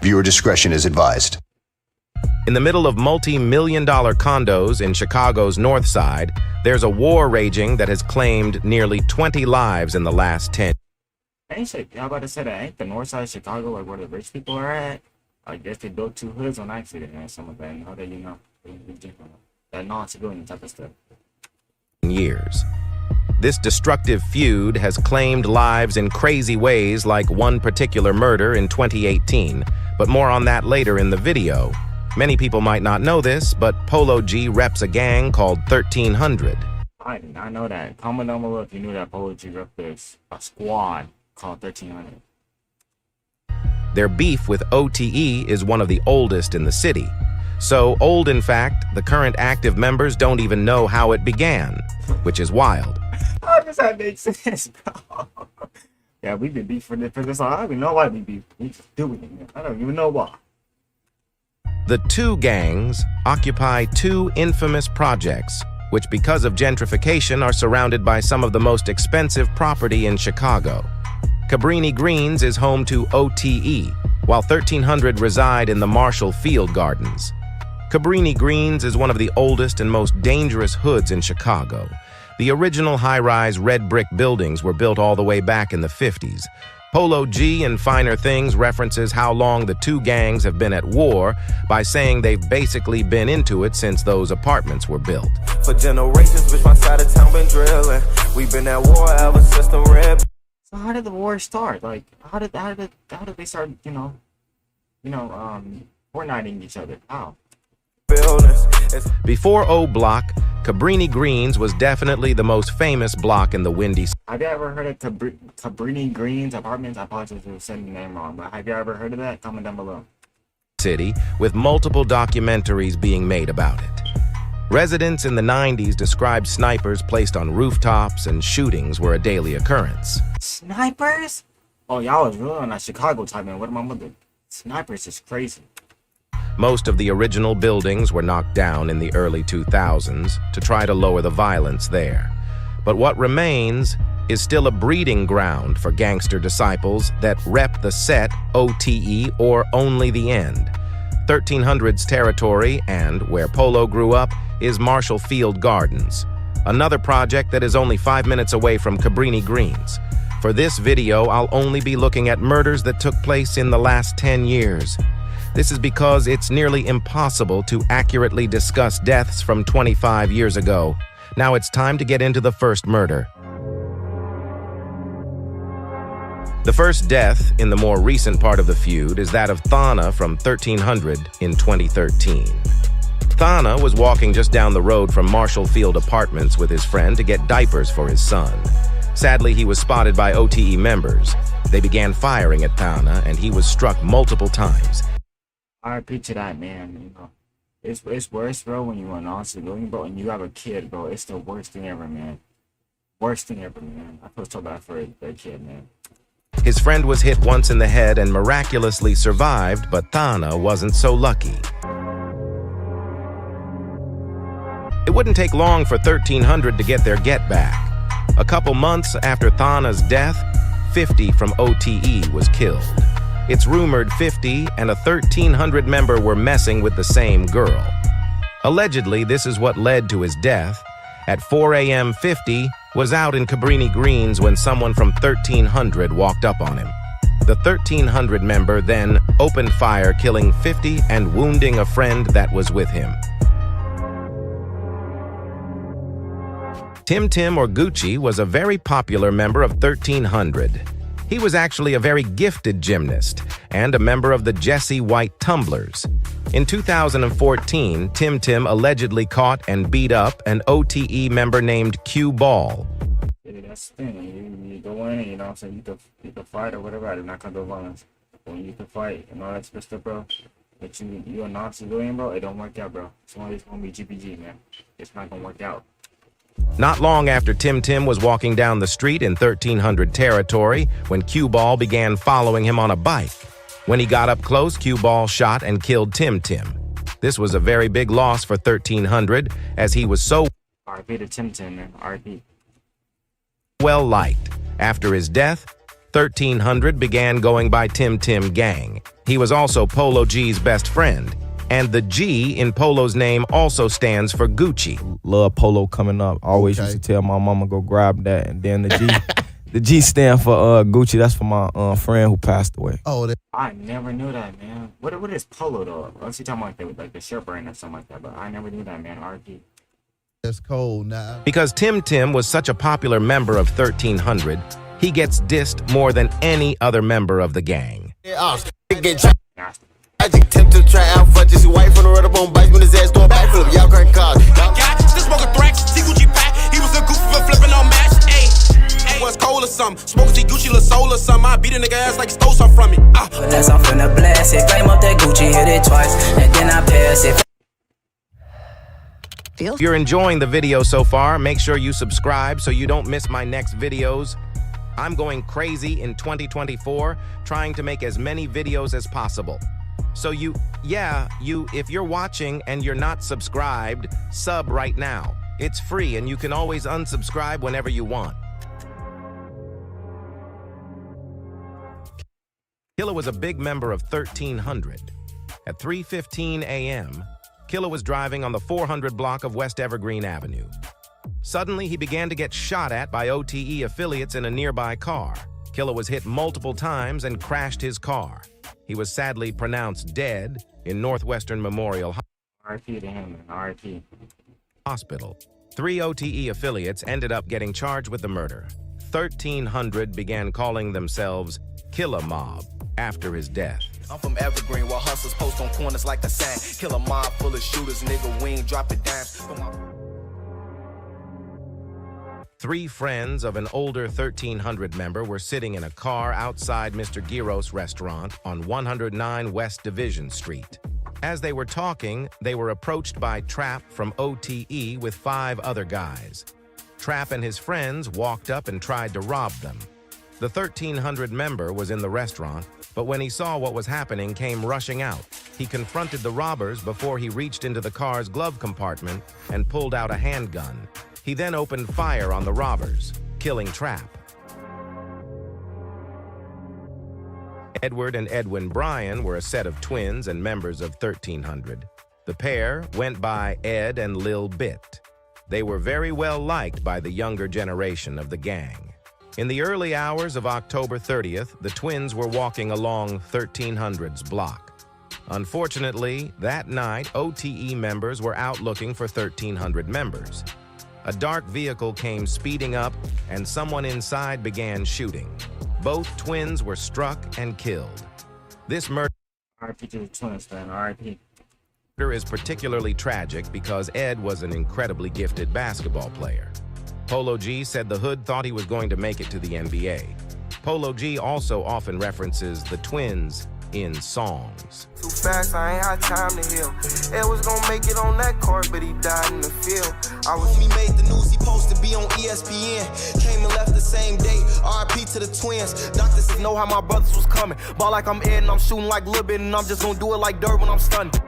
Viewer discretion is advised. In the middle of multi-million-dollar condos in Chicago's North Side, there's a war raging that has claimed nearly 20 lives in the last 10. Ain't shit. Y'all about to say that ain't the North Side of Chicago like where the rich people are at? I guess they built two hoods on accident and some of that. How they, that non-civilian type of stuff. Years. This destructive feud has claimed lives in crazy ways, like one particular murder in 2018, but more on that later in the video. Many people might not know this, but Polo G reps a gang called 1300. I did not know that. Comment down below if you knew that Polo G reps a squad called 1300. Their beef with OTE is one of the oldest in the city. So old, in fact, the current active members don't even know how it began, which is wild. How does that make sense, bro? Yeah, we've been beef for this. I don't even know why we beef. We just doing it. I don't even know why. The two gangs occupy two infamous projects, which because of gentrification are surrounded by some of the most expensive property in Chicago. Cabrini Greens is home to OTE, while 1300 reside in the Marshall Field Gardens. Cabrini Greens is one of the oldest and most dangerous hoods in Chicago. The original high-rise red brick buildings were built all the way back in the 50s. Polo G in Finer Things references how long the two gangs have been at war by saying they've basically been into it since those apartments were built. For generations, bitch, my side of town been drilling. We've been at war ever since the red. So how did the war start? Like, how did they start, Fortniting each other? How? Before O Block, Cabrini Greens was definitely the most famous block in the Windy. Have you ever heard of Cabrini Greens Apartments? I apologize for saying the name wrong, but have you ever heard of that? Comment down below. City, with multiple documentaries being made about it. Residents in the 90s described snipers placed on rooftops and shootings were a daily occurrence. Snipers? Oh, y'all was really on that Chicago type, man. What am I looking? Snipers is crazy. Most of the original buildings were knocked down in the early 2000s to try to lower the violence there. But what remains is still a breeding ground for gangster disciples that rep the set OTE or only the end. 1300's territory and where Polo grew up is Marshall Field Gardens, another project that is only 5 minutes away from Cabrini Greens. For this video, I'll only be looking at murders that took place in the last 10 years. This is because it's nearly impossible to accurately discuss deaths from 25 years ago. Now it's time to get into the first murder. The first death in the more recent part of the feud is that of Thana from 1300 in 2013. Thana was walking just down the road from Marshall Field Apartments with his friend to get diapers for his son. Sadly, he was spotted by OTE members. They began firing at Thana and he was struck multiple times. RP to that, man. It's worse, bro, when you're a non-civilian, bro, and you have a kid, bro. It's the worst thing ever, man. Worst thing ever, man. I feel so bad for that kid, man. His friend was hit once in the head and miraculously survived, but Thana wasn't so lucky. It wouldn't take long for 1300 to get their get back. A couple months after Thana's death, 50 from OTE was killed. It's rumored 50 and a 1300 member were messing with the same girl. Allegedly, this is what led to his death. At 4 a.m., 50 was out in Cabrini Greens when someone from 1300 walked up on him. The 1300 member then opened fire, killing 50 and wounding a friend that was with him. Tim or Gucci was a very popular member of 1300. He was actually a very gifted gymnast and a member of the Jesse White Tumblers. In 2014, Tim allegedly caught and beat up an OTE member named Q Ball. Yeah, that's the thing. You go in and, you know what I'm saying, you can fight or whatever. I do not condone violence. When you can fight and all that stuff, bro, but you're a non-civilian, bro, it don't work out, bro. It's only gonna be GPG, man. It's not gonna work out. Not long after Tim was walking down the street in 1300 territory when Q Ball began following him on a bike. When he got up close, Q Ball shot and killed Tim. This was a very big loss for 1300 as he was so RP to Tim, man. RP. well liked. After his death, 1300 began going by Tim Gang. He was also Polo G's best friend, and the G in Polo's name also stands for Gucci. Love Polo coming up. Always used to tell my mama go grab that, and then the G, the G stand for Gucci. That's for my friend who passed away. Oh, I never knew that, man. What is Polo though? Unless you talking about like the shirt brand or something like that, but I never knew that, man. RP. That's cold now. Because Tim was such a popular member of 1300, he gets dissed more than any other member of the gang. Magic tip to try out for just white from the red up on bikes when his ass doing backflip. Y'all crank cars. Got this smoking thrax, see Gucci pack. He was a goofy for flipping on match. Ayy, was cold or something. Smoke see Gucci La Soul or something. I beat a nigga ass like he stole something from me. Finesse, I'm finna blast it. Claim up that Gucci, hit it twice, and then I pass it. If you're enjoying the video so far, make sure you subscribe so you don't miss my next videos. I'm going crazy in 2024, trying to make as many videos as possible. So if you're watching and you're not subscribed, sub right now. It's free and you can always unsubscribe whenever you want. Killa was a big member of 1300. At 3:15 a.m., Killa was driving on the 400 block of West Evergreen Avenue. Suddenly, he began to get shot at by OTE affiliates in a nearby car. Killa was hit multiple times and crashed his car. He was sadly pronounced dead in Northwestern Memorial RP to him, man. RP. Hospital. 3 OTE affiliates ended up getting charged with the murder. 1300 began calling themselves Killa Mob after his death. I'm from Evergreen, while hustlers post on corners like a sign. Kill a mob full of shooters, nigga, we ain't dropping dimes. 3 friends of an older 1300 member were sitting in a car outside Mr. Gyros restaurant on 109 West Division Street. As they were talking, they were approached by Trap from OTE with 5 other guys. Trap and his friends walked up and tried to rob them. The 1300 member was in the restaurant, but when he saw what was happening, came rushing out. He confronted the robbers before he reached into the car's glove compartment and pulled out a handgun. He then opened fire on the robbers, killing Trap. Edward and Edwin Bryan were a set of twins and members of 1300. The pair went by Ed and Lil Bit. They were very well liked by the younger generation of the gang. In the early hours of October 30th, the twins were walking along 1300's block. Unfortunately, that night, OTE members were out looking for 1300 members. A dark vehicle came speeding up, and someone inside began shooting. Both twins were struck and killed. This murder RP to the twins, man. RP. is particularly tragic because Ed was an incredibly gifted basketball player. Polo G said the hood thought he was going to make it to the NBA. Polo G also often references the twins in songs. Too fast, I ain't had time to heal. Ed was gonna make it on that court, but he died in the field. He made the news, he supposed to be on ESPN. Came and left the same day, RP to the twins. Doctors know how my brothers was coming. Ball like I'm Ed and I'm shooting like Lil Bit, and I'm just gonna do it like dirt when I'm stunned.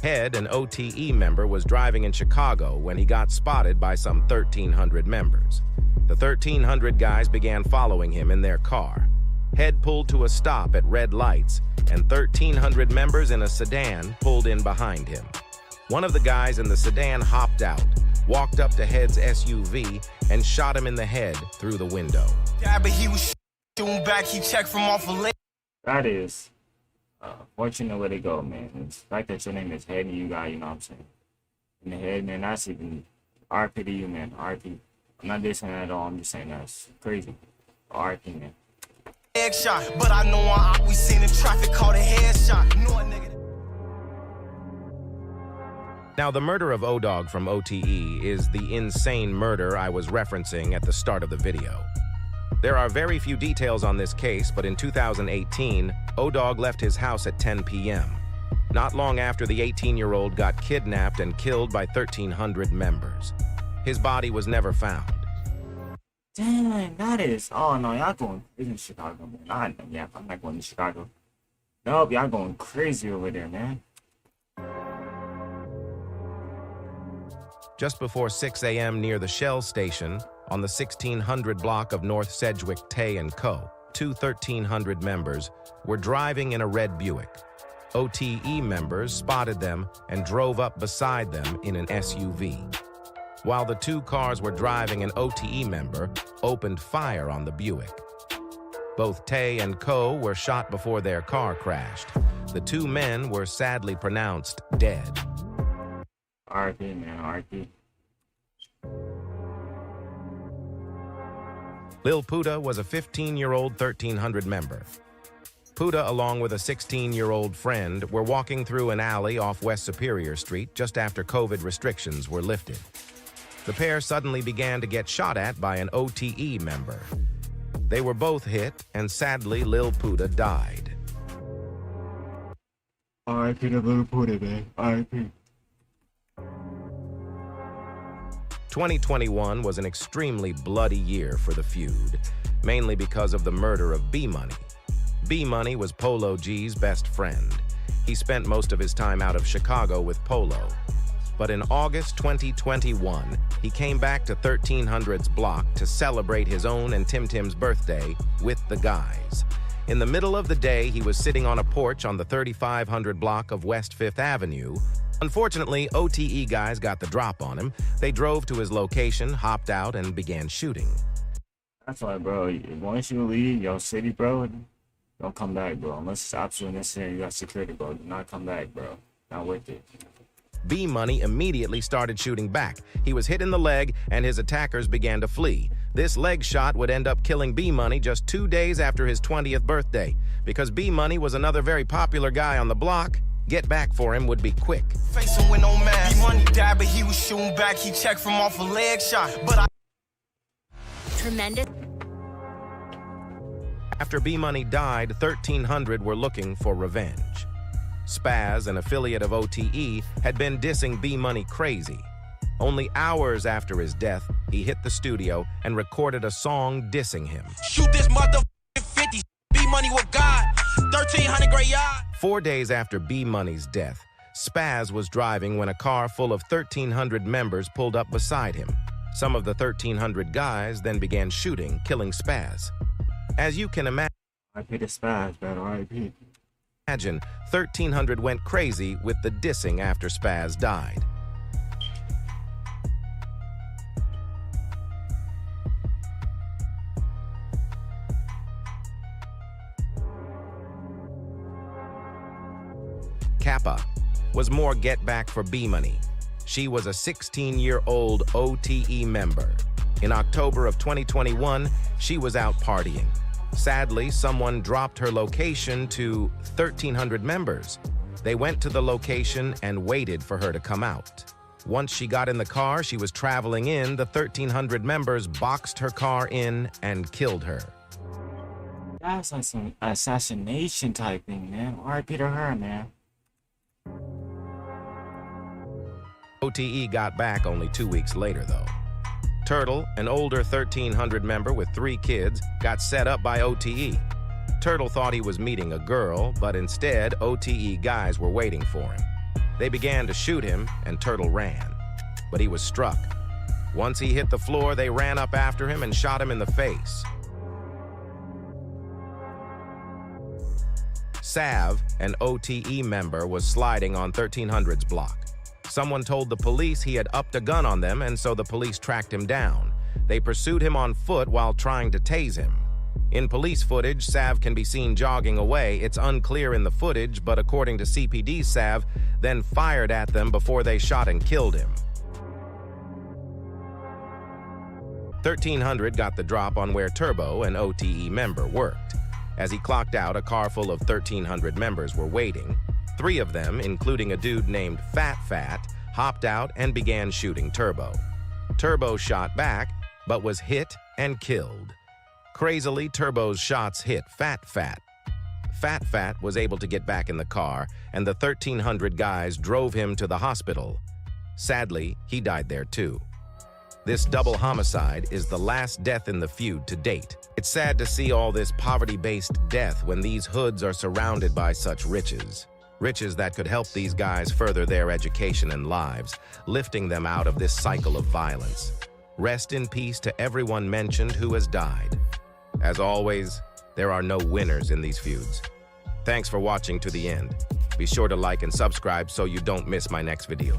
Ed, an OTE member, was driving in Chicago when he got spotted by some 1300 members. The 1300 guys began following him in their car. Ed pulled to a stop at red lights, and 1300 members in a sedan pulled in behind him. One of the guys in the sedan hopped out, walked up to Ed's SUV, and shot him in the head through the window. Yeah, but he was shooting back, he checked from off a leg. That is fortunate where they go, man. It's the fact that your name is Head and you got, you know what I'm saying? In the head, man, that's even RP to you, man. RP. I'm not dissing at all, I'm just saying that's crazy. RP, man. Headshot, but I know we seen the traffic call a headshot. No, nigga. Now, the murder of O-Dog from OTE is the insane murder I was referencing at the start of the video. There are very few details on this case, but in 2018, O-Dog left his house at 10 p.m. Not long after, the 18-year-old got kidnapped and killed by 1300 members. His body was never found. Dang, that is. Oh no, y'all going crazy in Chicago, man. I'm not going to Chicago. Nope, y'all going crazy over there, man. Just before 6 a.m. near the Shell station on the 1600 block of North Sedgwick, Tay & Co., two 1300 members were driving in a red Buick. OTE members spotted them and drove up beside them in an SUV. While the two cars were driving, an OTE member opened fire on the Buick. Both Tay & Co. were shot before their car crashed. The two men were sadly pronounced dead. R.I.P. man, R.I.P. Lil Puda was a 15-year-old 1300 member. Puda, along with a 16-year-old friend, were walking through an alley off West Superior Street just after COVID restrictions were lifted. The pair suddenly began to get shot at by an OTE member. They were both hit, and sadly, Lil Puda died. R.I.P. to Lil Puda, man. R.I.P. 2021 was an extremely bloody year for the feud, mainly because of the murder of B-Money. B-Money was Polo G's best friend. He spent most of his time out of Chicago with Polo. But in August 2021, he came back to 1300's block to celebrate his own and Tim Tim's birthday with the guys. In the middle of the day, he was sitting on a porch on the 3500 block of West 5th Avenue. Unfortunately, OTE guys got the drop on him. They drove to his location, hopped out, and began shooting. That's why, bro, once you leave your city, bro, don't come back, bro. Unless it's absolutely necessary, you got security, bro. Do not come back, bro. Not worth it. B-Money immediately started shooting back. He was hit in the leg, and his attackers began to flee. This leg shot would end up killing B-Money just 2 days after his 20th birthday. Because B-Money was another very popular guy on the block, get back for him would be quick. Facing with no mask. B-Money died, but he was shooting back. He checked from off a leg shot. But Tremendous. After B-Money died, 1300 were looking for revenge. Spaz, an affiliate of OTE, had been dissing B-Money crazy. Only hours after his death, he hit the studio and recorded a song dissing him. Shoot this motherfucking 50. B-Money with God. 1300 gray yard. 4 days after B-Money's death, Spaz was driving when a car full of 1300 members pulled up beside him. Some of the 1300 guys then began shooting, killing Spaz. As you can imagine, R.I.P. to Spaz, man. R.I.P. 1300 went crazy with the dissing after Spaz died. Kappa was more get back for B-Money. She was a 16-year-old OTE member. In October of 2021, she was out partying. Sadly, someone dropped her location to 1300 members. They went to the location and waited for her to come out. Once she got in the car she was traveling in, the 1300 members boxed her car in and killed her. That's like some assassination type thing, man. R.I.P. to her, man. OTE got back only 2 weeks later, though. Turtle, an older 1300 member with 3 kids, got set up by OTE. Turtle thought he was meeting a girl, but instead, OTE guys were waiting for him. They began to shoot him, and Turtle ran. But he was struck. Once he hit the floor, they ran up after him and shot him in the face. Sav, an OTE member, was sliding on 1300's block. Someone told the police he had upped a gun on them, and so the police tracked him down. They pursued him on foot while trying to tase him. In police footage, Sav can be seen jogging away. It's unclear in the footage, but according to CPD, Sav then fired at them before they shot and killed him. 1300 got the drop on where Turbo, an OTE member, worked. As he clocked out, a car full of 1300 members were waiting. 3 of them, including a dude named Fat, hopped out and began shooting Turbo. Turbo shot back, but was hit and killed. Crazily, Turbo's shots hit Fat. Fat was able to get back in the car, and the 1300 guys drove him to the hospital. Sadly, he died there too. This double homicide is the last death in the feud to date. It's sad to see all this poverty-based death when these hoods are surrounded by such riches. Riches that could help these guys further their education and lives, lifting them out of this cycle of violence. Rest in peace to everyone mentioned who has died. As always, there are no winners in these feuds. Thanks for watching to the end. Be sure to like and subscribe so you don't miss my next video.